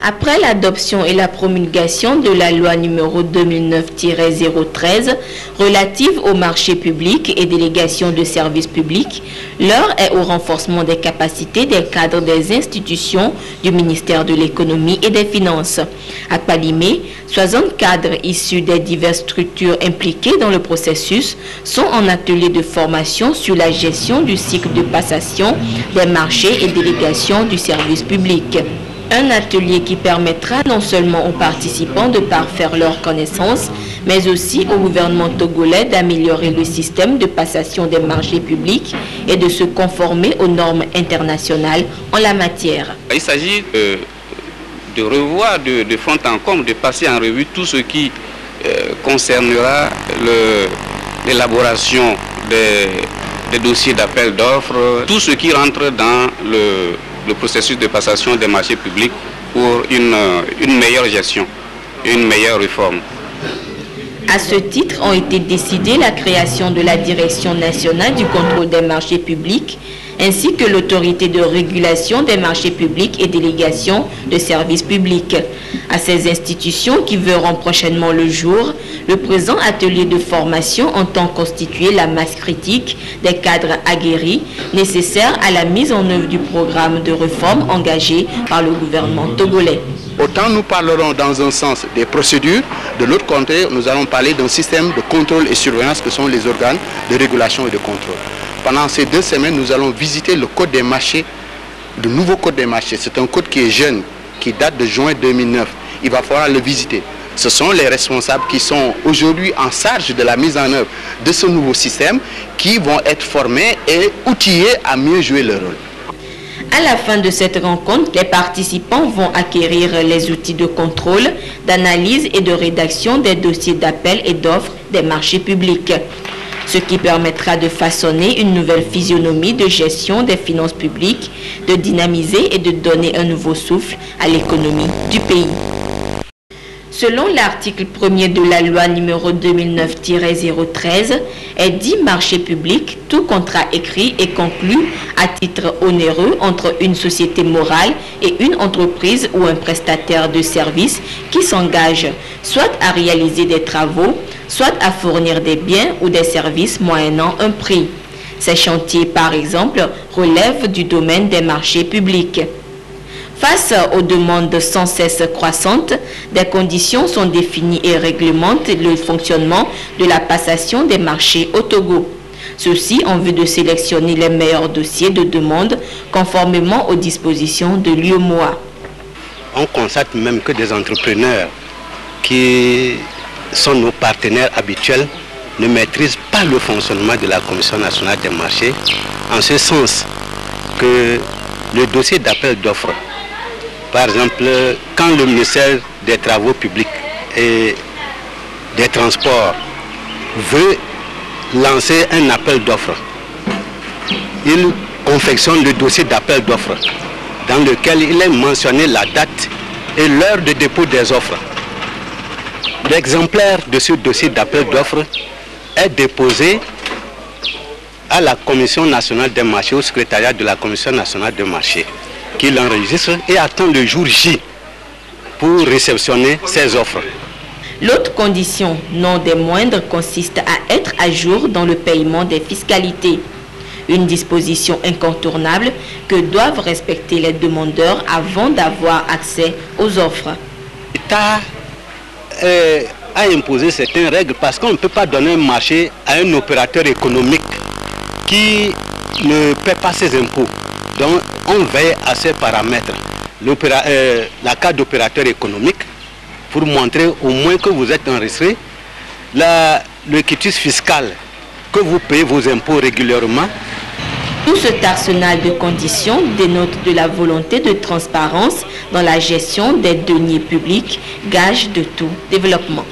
Après l'adoption et la promulgation de la loi numéro 2009-013 relative aux marchés publics et délégations de services publics, l'heure est au renforcement des capacités des cadres des institutions du ministère de l'économie et des finances. À Kpalimé, 60 cadres issus des diverses structures impliquées dans le processus sont en atelier de formation sur la gestion du cycle de passation des marchés et délégations du service public. Un atelier qui permettra non seulement aux participants de parfaire leurs connaissances, mais aussi au gouvernement togolais d'améliorer le système de passation des marchés publics et de se conformer aux normes internationales en la matière. Il s'agit de revoir de fond en comble, de passer en revue tout ce qui concernera l'élaboration des dossiers d'appel d'offres, tout ce qui rentre dans le processus de passation des marchés publics pour une meilleure gestion, une meilleure réforme. À ce titre, ont été décidées la création de la Direction nationale du contrôle des marchés publics ainsi que l'autorité de régulation des marchés publics et délégations de services publics. À ces institutions qui verront prochainement le jour, le présent atelier de formation entend constituer la masse critique des cadres aguerris nécessaires à la mise en œuvre du programme de réforme engagé par le gouvernement togolais. Autant nous parlerons dans un sens des procédures, de l'autre côté, nous allons parler d'un système de contrôle et surveillance que sont les organes de régulation et de contrôle. Pendant ces 2 semaines, nous allons visiter le code des marchés, le nouveau code des marchés. C'est un code qui est jeune, qui date de juin 2009. Il va falloir le visiter. Ce sont les responsables qui sont aujourd'hui en charge de la mise en œuvre de ce nouveau système qui vont être formés et outillés à mieux jouer leur rôle. À la fin de cette rencontre, les participants vont acquérir les outils de contrôle, d'analyse et de rédaction des dossiers d'appel et d'offres des marchés publics, ce qui permettra de façonner une nouvelle physionomie de gestion des finances publiques, de dynamiser et de donner un nouveau souffle à l'économie du pays. Selon l'article 1er de la loi numéro 2009-013, est dit marché public tout contrat écrit et conclu à titre onéreux entre une société morale et une entreprise ou un prestataire de services qui s'engage soit à réaliser des travaux, soit à fournir des biens ou des services moyennant un prix. Ces chantiers, par exemple, relèvent du domaine des marchés publics. Face aux demandes sans cesse croissantes, des conditions sont définies et réglementent le fonctionnement de la passation des marchés au Togo. Ceci en vue de sélectionner les meilleurs dossiers de demande conformément aux dispositions de l'UEMOA. On constate même que des entrepreneurs qui sont nos partenaires habituels ne maîtrisent pas le fonctionnement de la Commission nationale des marchés, en ce sens que le dossier d'appel d'offres, par exemple, quand le ministère des Travaux publics et des Transports veut lancer un appel d'offres, il confectionne le dossier d'appel d'offres dans lequel il est mentionné la date et l'heure de dépôt des offres. L'exemplaire de ce dossier d'appel d'offres est déposé à la Commission nationale des marchés, au secrétariat de la Commission nationale des marchés, qui l'enregistre et attend le jour J pour réceptionner ces offres. L'autre condition, non des moindres, consiste à être à jour dans le paiement des fiscalités. Une disposition incontournable que doivent respecter les demandeurs avant d'avoir accès aux offres. L'État a imposé certaines règles parce qu'on ne peut pas donner un marché à un opérateur économique qui ne paie pas ses impôts. Donc on veille à ces paramètres. La carte d'opérateur économique, pour montrer au moins que vous êtes enregistré, le quitus fiscal, que vous payez vos impôts régulièrement. Tout cet arsenal de conditions dénote de la volonté de transparence dans la gestion des deniers publics, gage de tout développement.